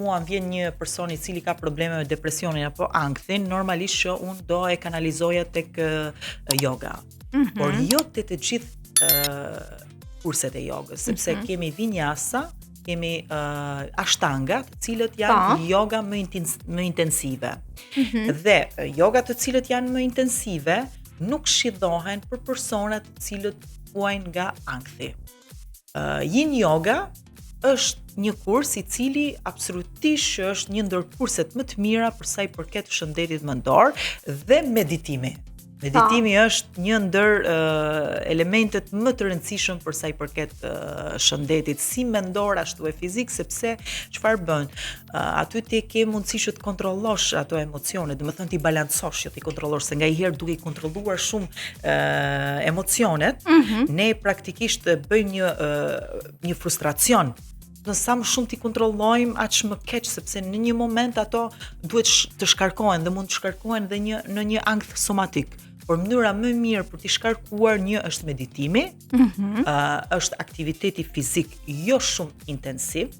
mua vjen një person I cili ka probleme me depresionin apo ankthin, normalisht që unë do e kanalizoja tek yoga. Por jo të gjithë kurset e jogës, sepse kemi vinyasa, kemi ashtanga, të cilët janë yoga më intensive. Dhe yoga të cilët janë më intensive nuk shidhohen për personat të cilët vuajnë nga ankthi. Yin yoga është një kurs I cili absolutisht është një ndër kurset më të mira për sa I përket shëndetit mendor dhe meditimi. Meditimi është një ndër elementet më të rëndësishëm për sa I përket shëndetit, si mendor ashtu e fizik, sepse çfarë bën? Aty ti ke mundësi që të kontrollosh ato emocione, domethënë ti balancosh, jo ti kontrollosh, se ngajherë duke I kontrolluar shumë emocionet, ne praktikisht bëjmë një frustracion. Në sa më shumë ti kontrollojmë, aq më keq, sepse në një moment ato duhet të shkarkohen dhe mund të shkarkohen dhe në një ankth somatik. Por mënyra më mirë për t'i shkarkuar një është meditimi, është aktiviteti fizik jo shumë intensiv,